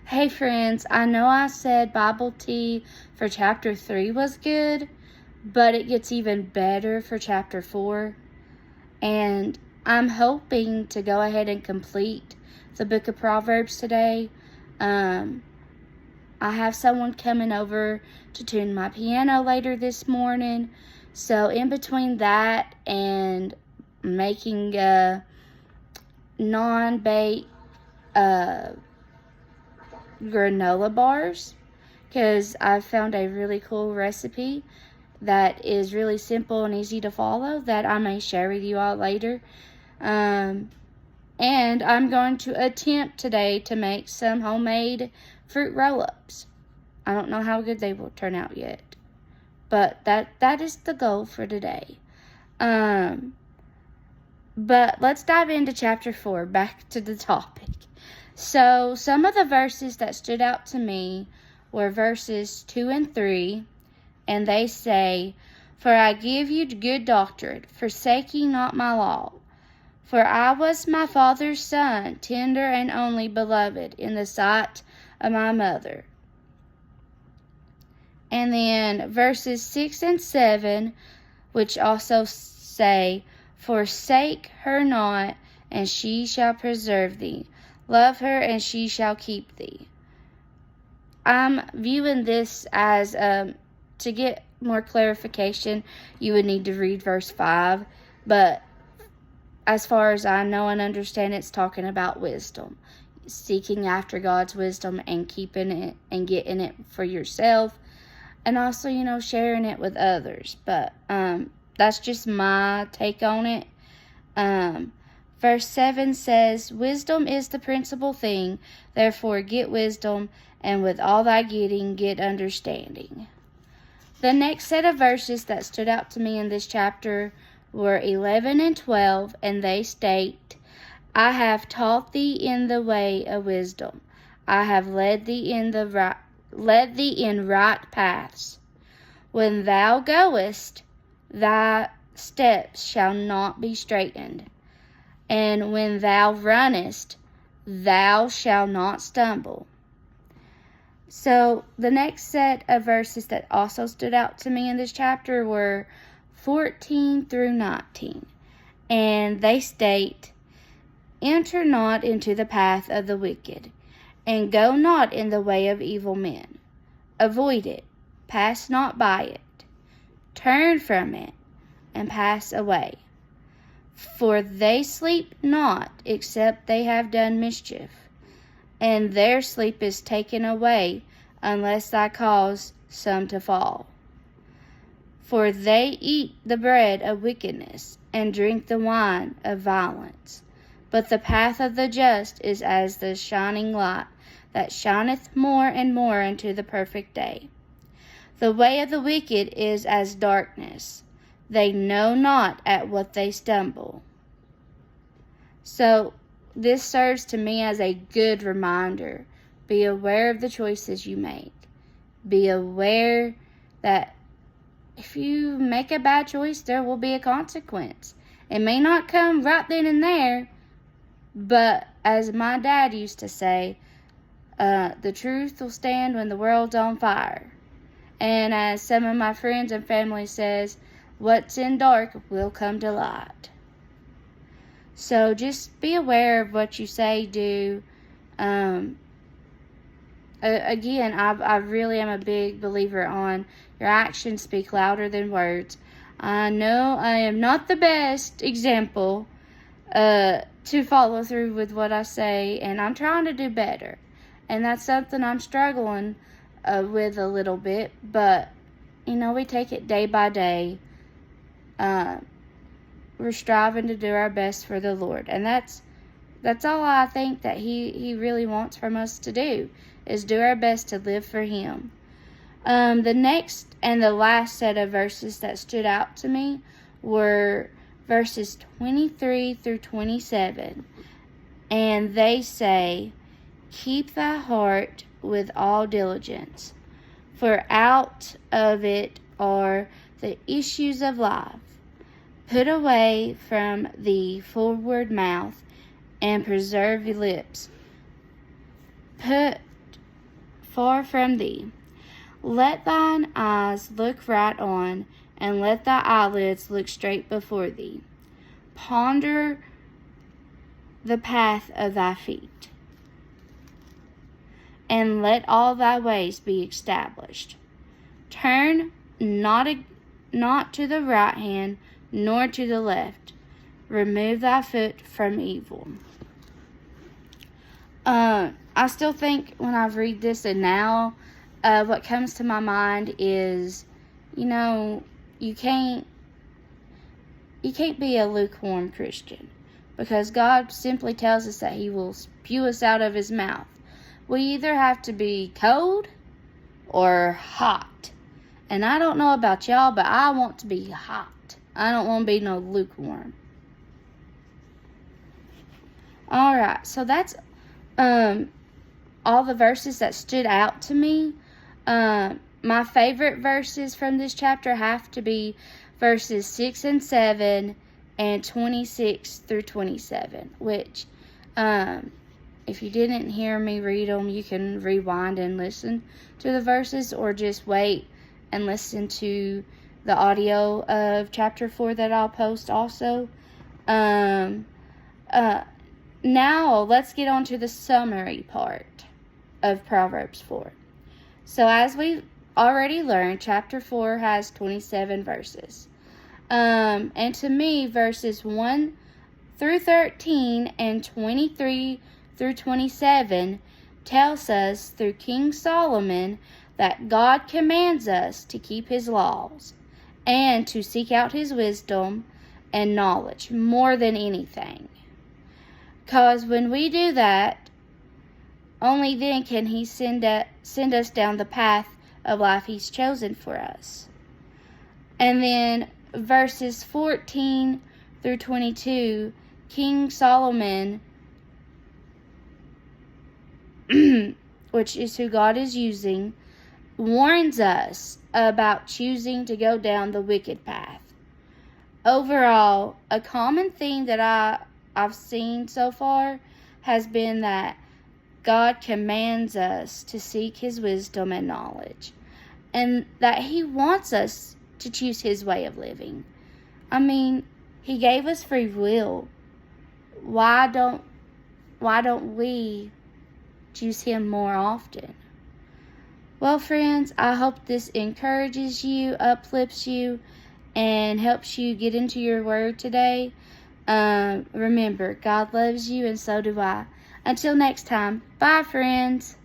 Hey friends, I know I said Bible tea for chapter 3 was good, but it gets even better for chapter 4. And I'm hoping to go ahead and complete the book of Proverbs today. I have someone coming over to tune my piano later this morning. So in between that and making non-bake granola bars, because I found a really cool recipe that is really simple and easy to follow that I may share with you all later. And I'm going to attempt today to make some homemade fruit roll-ups. I don't know how good they will turn out yet, but that is the goal for today. But let's dive into chapter 4, back to the topic. So some of the verses that stood out to me were verses 2 and 3, and they say, "For I give you good doctrine, forsake ye not my law. For I was my father's son, tender and only beloved in the sight of my mother." And then verses 6 and 7, which also say, "Forsake her not, and she shall preserve thee. Love her, and she shall keep thee." I'm viewing this as, to get more clarification, you would need to read verse 5. But as far as I know and understand, it's talking about wisdom. Seeking after God's wisdom and keeping it and getting it for yourself. And also, sharing it with others. But that's just my take on it. Verse 7 says, "Wisdom is the principal thing, therefore get wisdom, and with all thy getting, get understanding." The next set of verses that stood out to me in this chapter were 11 and 12, and they state, "I have taught thee in the way of wisdom. I have led thee in right paths. When thou goest, thy steps shall not be straitened. And when thou runnest, thou shalt not stumble." So the next set of verses that also stood out to me in this chapter were 14 through 19. And they state, "Enter not into the path of the wicked, and go not in the way of evil men. Avoid it, pass not by it. Turn from it, and pass away. For they sleep not, except they have done mischief, and their sleep is taken away, unless thou cause some to fall. For they eat the bread of wickedness, and drink the wine of violence. But the path of the just is as the shining light, that shineth more and more unto the perfect day. The way of the wicked is as darkness. They know not at what they stumble." So this serves to me as a good reminder. Be aware of the choices you make. Be aware that if you make a bad choice, there will be a consequence. It may not come right then and there, but as my dad used to say, the truth will stand when the world's on fire. And as some of my friends and family says, what's in dark will come to light. So just be aware of what you say, do. Again, I really am a big believer on your actions speak louder than words. I know I am not the best example to follow through with what I say, and I'm trying to do better. And that's something I'm struggling with a little bit, but we take it day by day. We're striving to do our best for the Lord, and that's all I think that he really wants from us to do, is do our best to live for him. The next and the last set of verses that stood out to me were verses 23 through 27, and they say, "Keep thy heart with all diligence, for out of it are the issues of life. Put away from thee forward mouth, and preserve your lips. Put far from thee. Let thine eyes look right on, and let thy eyelids look straight before thee. Ponder the path of thy feet, and let all thy ways be established. Turn not to the right hand, nor to the left. Remove thy foot from evil. I still think when I read this and now, what comes to my mind is, you can't be a lukewarm Christian, because God simply tells us that He will spew us out of His mouth. We either have to be cold or hot. And I don't know about y'all, but I want to be hot. I don't want to be no lukewarm. Alright, so that's all the verses that stood out to me. My favorite verses from this chapter have to be verses 6 and 7 and 26 through 27, which, if you didn't hear me read them, you can rewind and listen to the verses, or just wait and listen to the audio of chapter 4 that I'll post also. Now, let's get on to the summary part of Proverbs 4. So, as we already learned, chapter 4 has 27 verses. And to me, verses 1 through 13 and 23 through 27 tells us through King Solomon that God commands us to keep His laws and to seek out His wisdom and knowledge more than anything. Because when we do that, only then can He send us down the path of life He's chosen for us. And then verses 14 through 22, King Solomon, which is who God is using, warns us about choosing to go down the wicked path. Overall, a common theme that I've seen so far has been that God commands us to seek His wisdom and knowledge, and that He wants us to choose His way of living. I mean, He gave us free will. Why don't we choose Him more often? Well, friends, I hope this encourages you, uplifts you, and helps you get into your word today. Remember, God loves you, and so do I. Until next time, bye, friends.